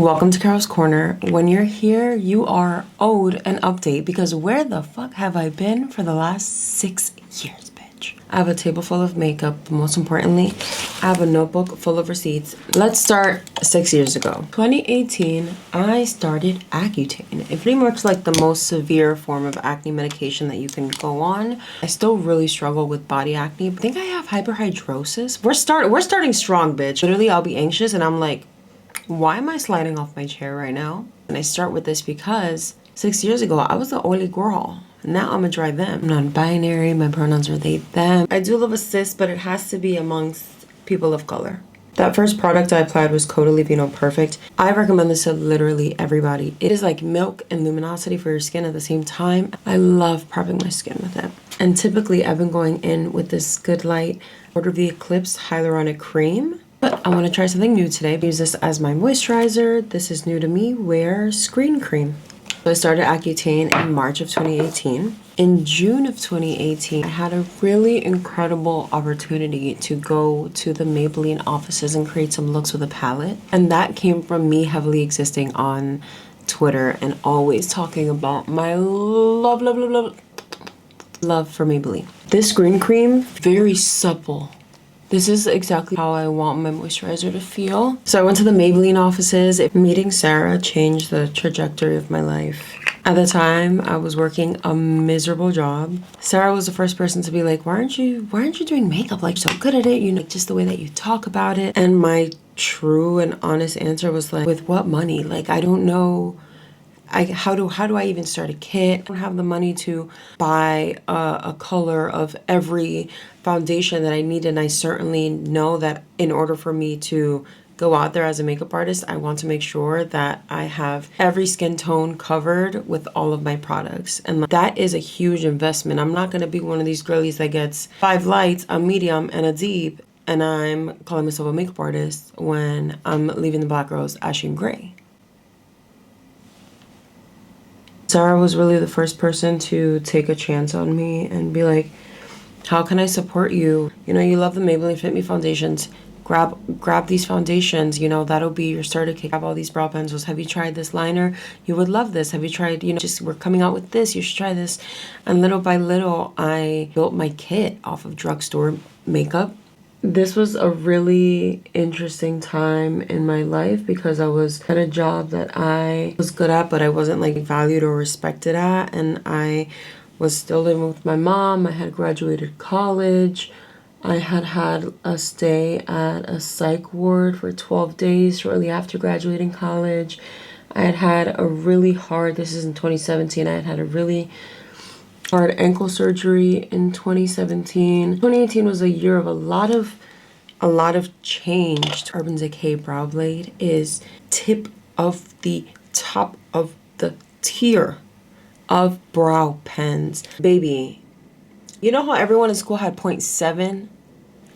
Welcome to Karol's Corner. When you're here, you are owed an update because where the fuck have I been for the last 6 years, bitch? I have a table full of makeup, but most importantly, I have a notebook full of receipts. Let's start 6 years ago. 2018, I started Accutane. It's pretty much like the most severe form of acne medication that you can go on. I still really struggle with body acne. I think I have hyperhidrosis. We're starting strong, bitch. Literally, I'll be anxious and I'm like, why am I sliding off my chair right now? And I start with this because 6 years ago, I was the oily girl. Now I'm a dry them. I'm non-binary, my pronouns are they, them. I do love a cis, but it has to be amongst people of color. That first product I applied was Caudalie Vino Perfect. I recommend this to literally everybody. It is like milk and luminosity for your skin at the same time. I love prepping my skin with it. And typically I've been going in with this Good Light Order of the Eclipse Hyaluronic Cream. But I want to try something new today. Use this as my moisturizer. This is new to me. Wear Screen Cream. So I started Accutane in March of 2018. In June of 2018, I had a really incredible opportunity to go to the Maybelline offices and create some looks with a palette. And that came from me heavily existing on Twitter and always talking about my love for Maybelline. This Screen Cream, very supple. This is exactly how I want my moisturizer to feel. So I went to the Maybelline offices. Meeting Sarah changed the trajectory of my life. At the time, I was working a miserable job. Sarah was the first person to be like, why aren't you doing makeup? Like, so good at it, you know, just the way that you talk about it. And my true and honest answer was like, with what money? Like, I don't know. How do I even start a kit? I don't have the money to buy a color of every foundation that I need, and I certainly know that in order for me to go out there as a makeup artist, I want to make sure that I have every skin tone covered with all of my products. And that is a huge investment. I'm not going to be one of these girlies that gets 5 lights, a medium, and a deep, and I'm calling myself a makeup artist when I'm leaving the Black Girls ashy and gray. Sarah was really the first person to take a chance on me and be like, how can I support you? You know, you love the Maybelline Fit Me foundations. Grab these foundations, you know, that'll be your starter kit. Have all these brow pencils. Have you tried this liner? You would love this. Have you tried, you know, just we're coming out with this. You should try this. And little by little, I built my kit off of drugstore makeup. This was a really interesting time in my life because I was at a job that I was good at, but I wasn't like valued or respected at. And I was still living with my mom. I had graduated college. I had a stay at a psych ward for 12 days shortly after graduating college. I had a really hard, this is in 2017, I had a really hard ankle surgery in 2017. 2018 was a year of a lot of change. Urban Decay Brow Blade is top of the tier of brow pens. Baby, you know how everyone in school had 0.7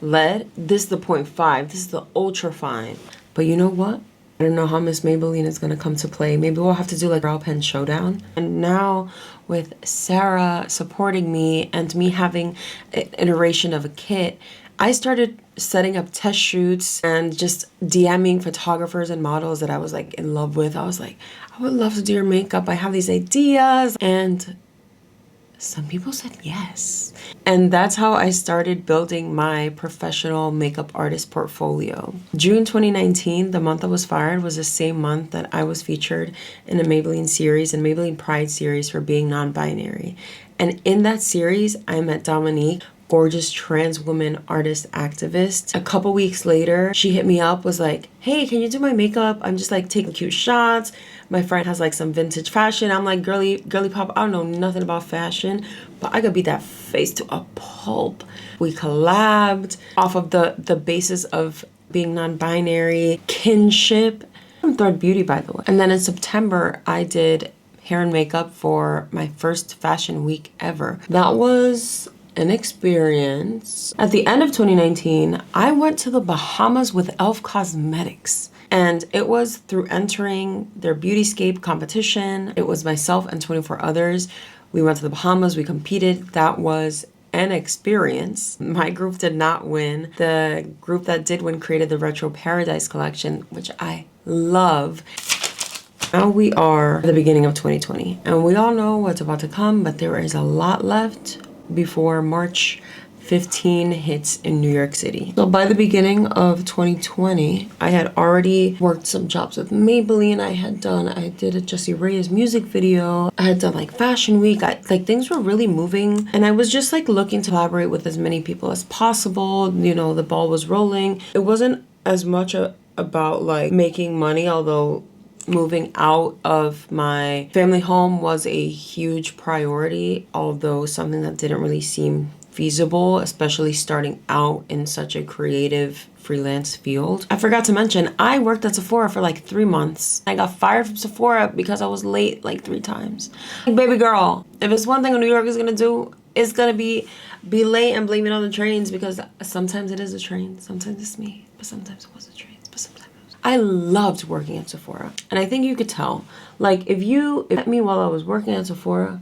lead? This is the 0.5. This is the ultra fine. But you know what? I don't know how Miss Maybelline is gonna come to play. Maybe we'll have to do like brow pen showdown. And now with Sarah supporting me and me having an iteration of a kit, I started setting up test shoots and just DMing photographers and models that I was like in love with. I was like, I would love to do your makeup. I have these ideas. And some people said yes. And that's how I started building my professional makeup artist portfolio. June 2019, the month I was fired, was the same month that I was featured in a Maybelline series and Maybelline Pride series for being non-binary. And in that series, I met Dominique, gorgeous trans woman artist activist. A couple weeks later, she hit me up, was like, hey, can you do my makeup? I'm just like taking cute shots. My friend has like some vintage fashion. I'm like, girly pop, I don't know nothing about fashion, but I could beat that face to a pulp. We collabed off of the basis of being non-binary, kinship. I'm Thread Beauty, by the way. And then in September, I did hair and makeup for my first fashion week ever. That was an experience. At the end of 2019, I went to the Bahamas with e.l.f. Cosmetics. And it was through entering their Beautyscape competition. It was myself and 24 others. We went to the Bahamas, we competed. That was an experience. My group did not win. The group that did win created the Retro Paradise collection, which I love. Now we are at the beginning of 2020, and we all know what's about to come, but there is a lot left before March 15 hits in New York City. So by the beginning of 2020, I had already worked some jobs with Maybelline. I did a Jessie Reyes music video. I had done like Fashion Week. Like things were really moving, and I was just like looking to collaborate with as many people as possible. You know, the ball was rolling. It wasn't as much about like making money, although moving out of my family home was a huge priority, although something that didn't really seem feasible, especially starting out in such a creative freelance field. I forgot to mention, I worked at Sephora for like 3 months. I got fired from Sephora because I was late like 3 times. Like, baby girl, if it's one thing New York is gonna do, it's gonna be late and blame it on the trains, because sometimes it is the train, sometimes it's me, but sometimes it was the trains, but sometimes I loved working at Sephora. And I think you could tell. Like, if you met me while I was working at Sephora,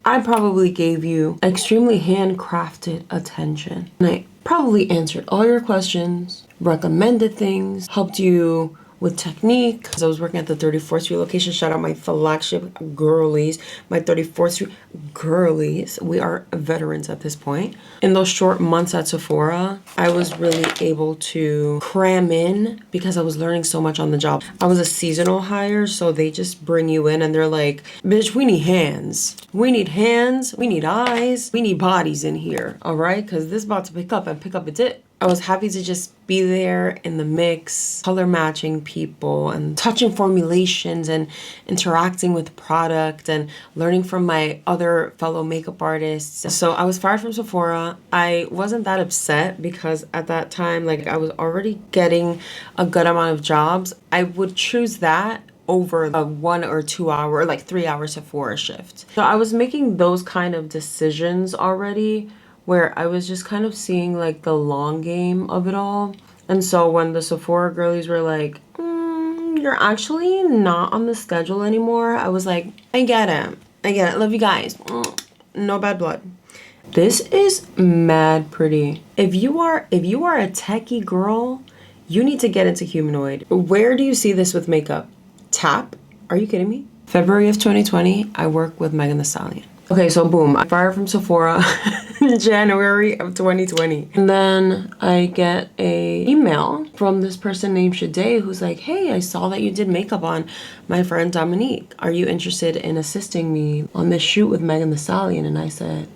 I probably gave you extremely handcrafted attention. And I probably answered all your questions, recommended things, helped you with technique. Because I was working at the 34th Street location. Shout out my flagship girlies, my 34th Street girlies. We are veterans at this point. In those short months at Sephora, I was really able to cram in because I was learning so much on the job. I was a seasonal hire, so they just bring you in and they're like, bitch, we need hands. We need hands, we need eyes, we need bodies in here, all right? Because this is about to pick up and pick up its it. I was happy to just be there in the mix, color matching people and touching formulations and interacting with product and learning from my other fellow makeup artists. So I was fired from Sephora. I wasn't that upset because at that time, like, I was already getting a good amount of jobs. I would choose that over a 1 or 2 hour, like 3 hour Sephora shift. So I was making those kind of decisions already, where I was just kind of seeing like the long game of it all. And so when the Sephora girlies were like, you're actually not on the schedule anymore, I was like, I get it, love you guys, no bad blood. This is mad pretty. If you are a techie girl, you need to get into humanoid. Where do you see this with makeup? Tap? Are you kidding me? February of 2020, I work with Megan Thee Stallion. Okay, so boom, I fired from Sephora in January of 2020. And then I get a email from this person named Shade who's like, hey, I saw that you did makeup on my friend Dominique. Are you interested in assisting me on this shoot with Megan Thee Stallion? And I said,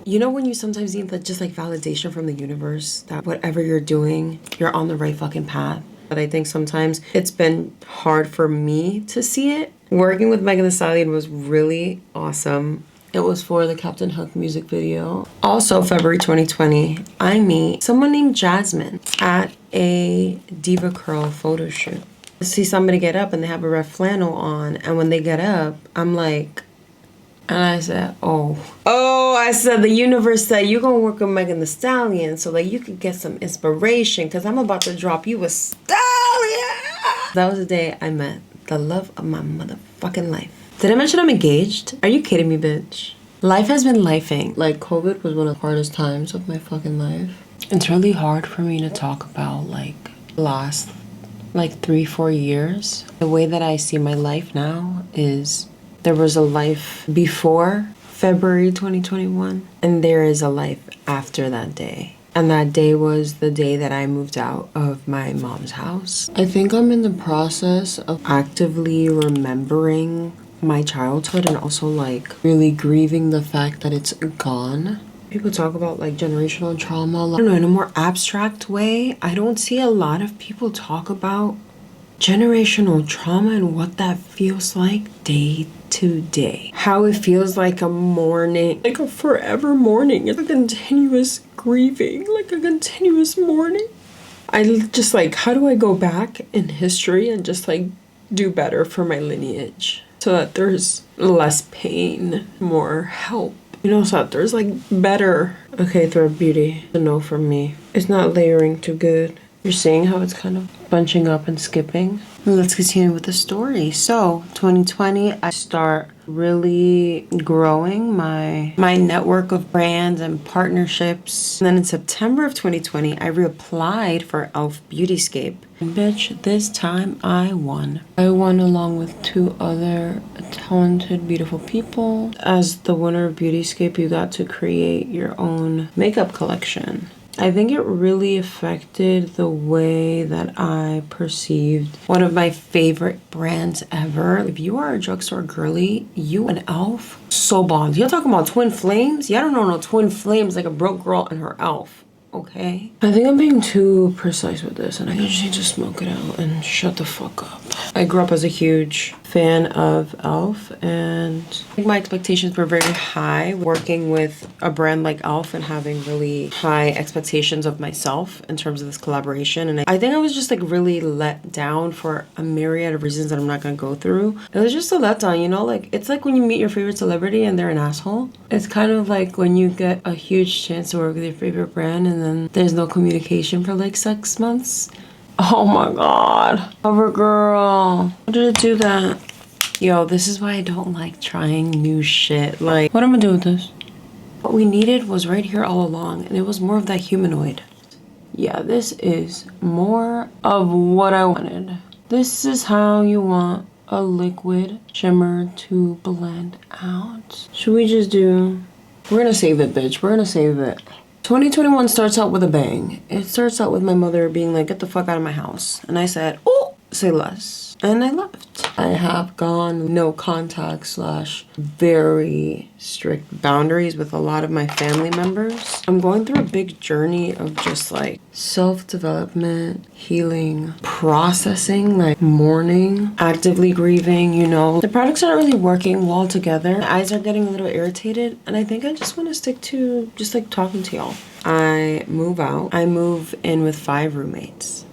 you know when you sometimes need that just like validation from the universe that whatever you're doing, you're on the right fucking path? But I think sometimes it's been hard for me to see it. Working with Megan Thee Stallion was really awesome. It was for the Captain Hook music video. Also, February 2020, I meet someone named Jasmine at a Diva Curl photo shoot. I see somebody get up and they have a red flannel on, and when they get up, I'm like, and I said, I said, the universe said you're gonna work with Megan Thee Stallion so that you could get some inspiration, because I'm about to drop you a stallion. That was the day I met the love of my motherfucking life. Did I mention I'm engaged? Are you kidding me, bitch? Life has been lifing. Like, COVID was one of the hardest times of my fucking life. It's really hard for me to talk about like last like 3-4 years. The way that I see my life now is there was a life before February 2021, and there is a life after that day. And that day was the day that I moved out of my mom's house. I think I'm in the process of actively remembering my childhood and also like really grieving the fact that it's gone. People talk about like generational trauma, I don't know, in a more abstract way. I don't see a lot of people talk about generational trauma and what that feels like day to day. How it feels like a mourning, like a forever mourning. It's a continuous grieving, like a continuous mourning. I just like, how do I go back in history and just like do better for my lineage so that there's less pain, more help, you know, so that there's like better. Okay, Thread Beauty, a no from me. It's not layering too good. You're seeing how it's kind of bunching up and skipping. Let's continue with the story. So 2020, I start really growing my network of brands and partnerships. And then in September of 2020, I reapplied for e.l.f. Beautyscape. And bitch, this time I won. I won along with 2 other talented, beautiful people. As the winner of Beautyscape, you got to create your own makeup collection. I think it really affected the way that I perceived one of my favorite brands ever. If you are a drugstore girly, you and e.l.f. so bond. You're talking about twin flames? Yeah, I don't know no twin flames like a broke girl and her e.l.f. Okay? I think I'm being too precise with this and I just need to smoke it out and shut the fuck up. I grew up as a huge fan of e.l.f. and I think my expectations were very high working with a brand like e.l.f. and having really high expectations of myself in terms of this collaboration. And I think I was just like really let down for a myriad of reasons that I'm not gonna go through. It was just a letdown, you know, like it's like when you meet your favorite celebrity and they're an asshole. It's kind of like when you get a huge chance to work with your favorite brand and then there's no communication for like 6 months. Oh my god. Cover girl. How did it do that? Yo, this is why I don't like trying new shit. Like, what am I gonna do with this? What we needed was right here all along, and it was more of that humanoid. Yeah, this is more of what I wanted. This is how you want a liquid shimmer to blend out. Should we just do... We're gonna save it, bitch. We're gonna save it. 2021 starts out with a bang. It starts out with my mother being like, get the fuck out of my house. And I said, oh, say less. And I left. I have gone no contact / very strict boundaries with a lot of my family members. I'm going through a big journey of just like self-development, healing, processing, like mourning, actively grieving, you know. The products aren't really working well together. My eyes are getting a little irritated and I think I just want to stick to just like talking to y'all. I move out. I move in with 5 roommates.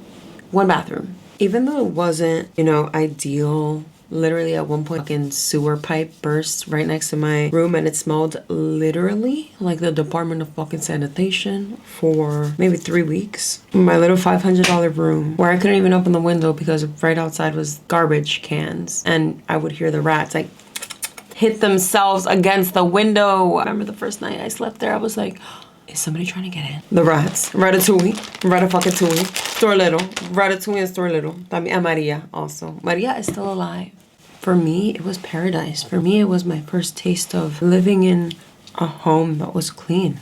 1 bathroom. Even though it wasn't, you know, ideal, literally at one point fucking sewer pipe burst right next to my room and it smelled literally like the Department of fucking Sanitation for maybe 3 weeks. My little $500 room where I couldn't even open the window because right outside was garbage cans and I would hear the rats like hit themselves against the window. I remember the first night I slept there, I was like, is somebody trying to get in? The rats. Ratatouille. Ratatouille. Store Little. Ratatouille and Store Little. And Maria also. Maria is still alive. For me, it was paradise. For me, it was my first taste of living in a home that was clean.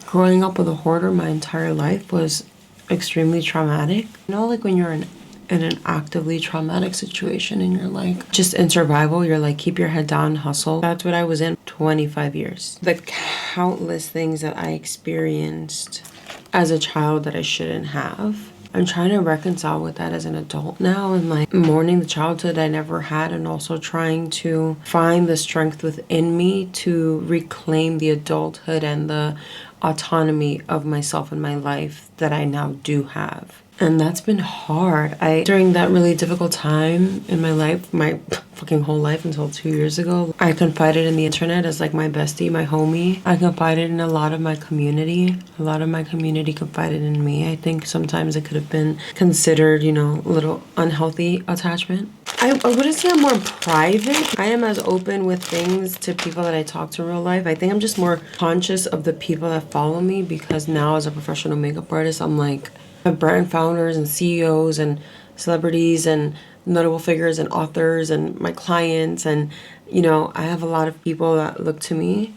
Growing up with a hoarder my entire life was extremely traumatic. You know, like when you're in an actively traumatic situation and you're like just in survival, you're like keep your head down, hustle. That's what I was in 25 years. The countless things that I experienced as a child that I shouldn't have, I'm trying to reconcile with that as an adult now and like mourning the childhood I never had and also trying to find the strength within me to reclaim the adulthood and the autonomy of myself and my life that I now do have. And that's been hard. During that really difficult time in my life, my fucking whole life until 2 years ago, I confided in the internet as like my bestie, my homie. I confided in a lot of my community. A lot of my community confided in me. I think sometimes it could have been considered, you know, a little unhealthy attachment. I wouldn't say I'm more private. I am as open with things to people that I talk to in real life. I think I'm just more conscious of the people that follow me because now as a professional makeup artist, I'm like, brand founders and CEOs and celebrities and notable figures and authors and my clients and you know I have a lot of people that look to me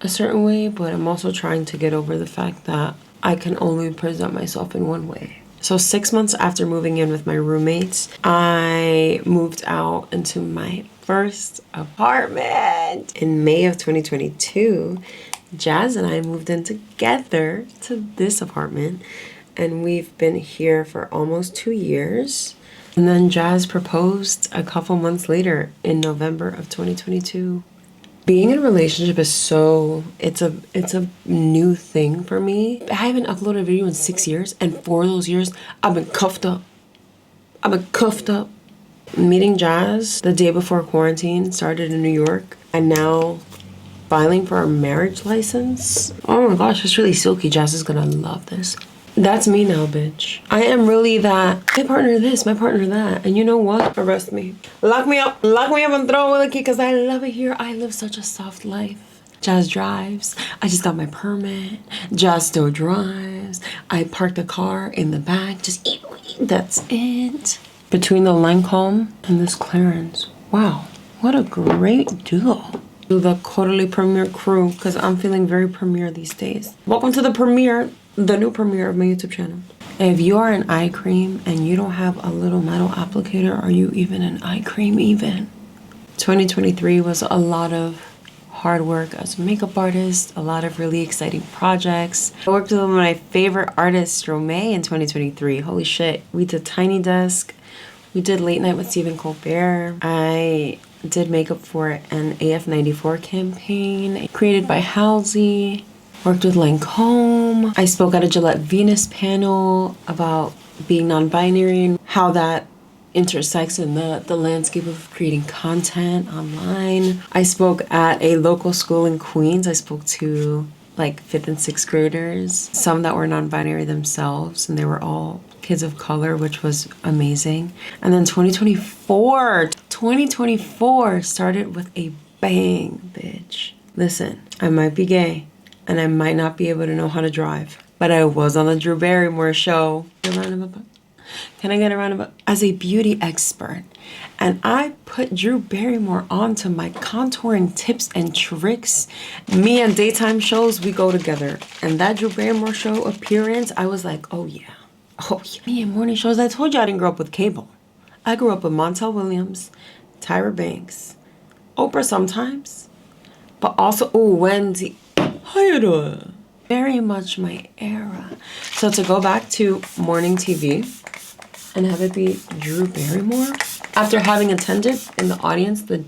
a certain way, but I'm also trying to get over the fact that I can only present myself in one way. So 6 months after moving in with my roommates, I moved out into my first apartment in May of 2022. Jazz and I moved in together to this apartment. And we've been here for almost 2 years. And then Jazz proposed a couple months later in November of 2022. Being in a relationship is it's a new thing for me. I haven't uploaded a video in 6 years. And for those years, I've been cuffed up. Meeting Jazz the day before quarantine started in New York. And now filing for a marriage license. Oh my gosh, it's really silky. Jazz is gonna love this. That's me now, bitch. I am really that. My partner this, my partner that. And you know what? Arrest me. Lock me up and throw away the key because I love it here. I live such a soft life. Jazz drives. I just got my permit. Jazz still drives. I parked the car in the back. Just eat. That's it. Between the Lancome and this Clarence. Wow. What a great duo. To the quarterly premiere crew, because I'm feeling very premiere these days. Welcome to the premiere, the new premiere of my YouTube channel. If you are an eye cream and you don't have a little metal applicator, are you even an eye cream even? 2023 was a lot of hard work as a makeup artist, a lot of really exciting projects. I worked with one of my favorite artists, Stromae, in 2023. Holy shit. We did Tiny Desk. We did Late Night with Stephen Colbert. I did makeup for an AF94 campaign created by Halsey. Worked with Lancome. I spoke at a Gillette Venus panel about being non-binary and how that intersects in the landscape of creating content online. I spoke at a local school in Queens. I spoke to like 5th and 6th graders, some that were non-binary themselves, and they were all kids of color, which was amazing. And then 2024 started with a bang, bitch. Listen, I might be gay and I might not be able to know how to drive, but I was on the Drew Barrymore show. Can I get a round of applause? As a beauty expert. And I put Drew Barrymore onto my contouring tips and tricks. Me and daytime shows, we go together. And that Drew Barrymore show appearance, I was like, oh yeah. Oh yeah. Me and morning shows, I told you I didn't grow up with cable. I grew up with Montel Williams, Tyra Banks, Oprah sometimes, but also, oh, Wendy. How you doing? Very much my era. So to go back to morning TV and have it be Drew Barrymore, after having attended in the audience the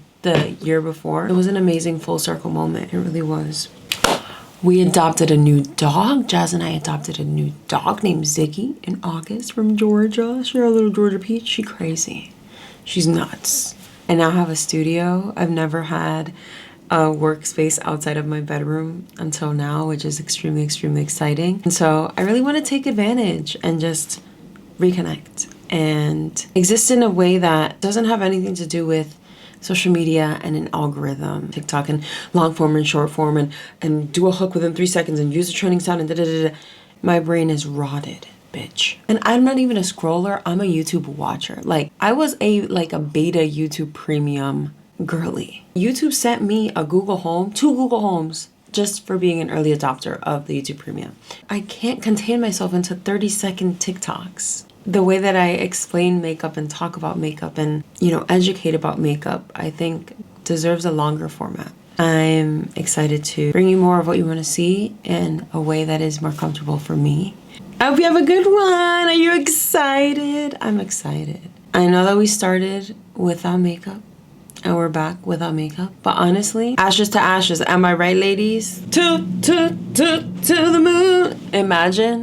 year before, it was an amazing full circle moment. It really was. We adopted a new dog. Jazz and I adopted a new dog named Ziggy in August from Georgia. She's our little Georgia peach. She's crazy. She's nuts. I now have a studio. I've never had a workspace outside of my bedroom until now, which is extremely, extremely exciting. And so I really want to take advantage and just reconnect and exist in a way that doesn't have anything to do with social media and an algorithm, TikTok and long form and short form and do a hook within 3 seconds and use a trending sound and da-da-da-da. My brain is rotted, bitch. And I'm not even a scroller, I'm a YouTube watcher. Like, I was a beta YouTube premium girly. YouTube sent me a Google Home, 2 Google Homes, just for being an early adopter of the YouTube Premium. I can't contain myself into 30-second TikToks. The way that I explain makeup and talk about makeup and, educate about makeup, I think deserves a longer format. I'm excited to bring you more of what you want to see in a way that is more comfortable for me. I hope you have a good one. Are you excited? I'm excited. I know that we started without makeup and we're back without makeup, but honestly, ashes to ashes. Am I right, ladies? To the moon. Imagine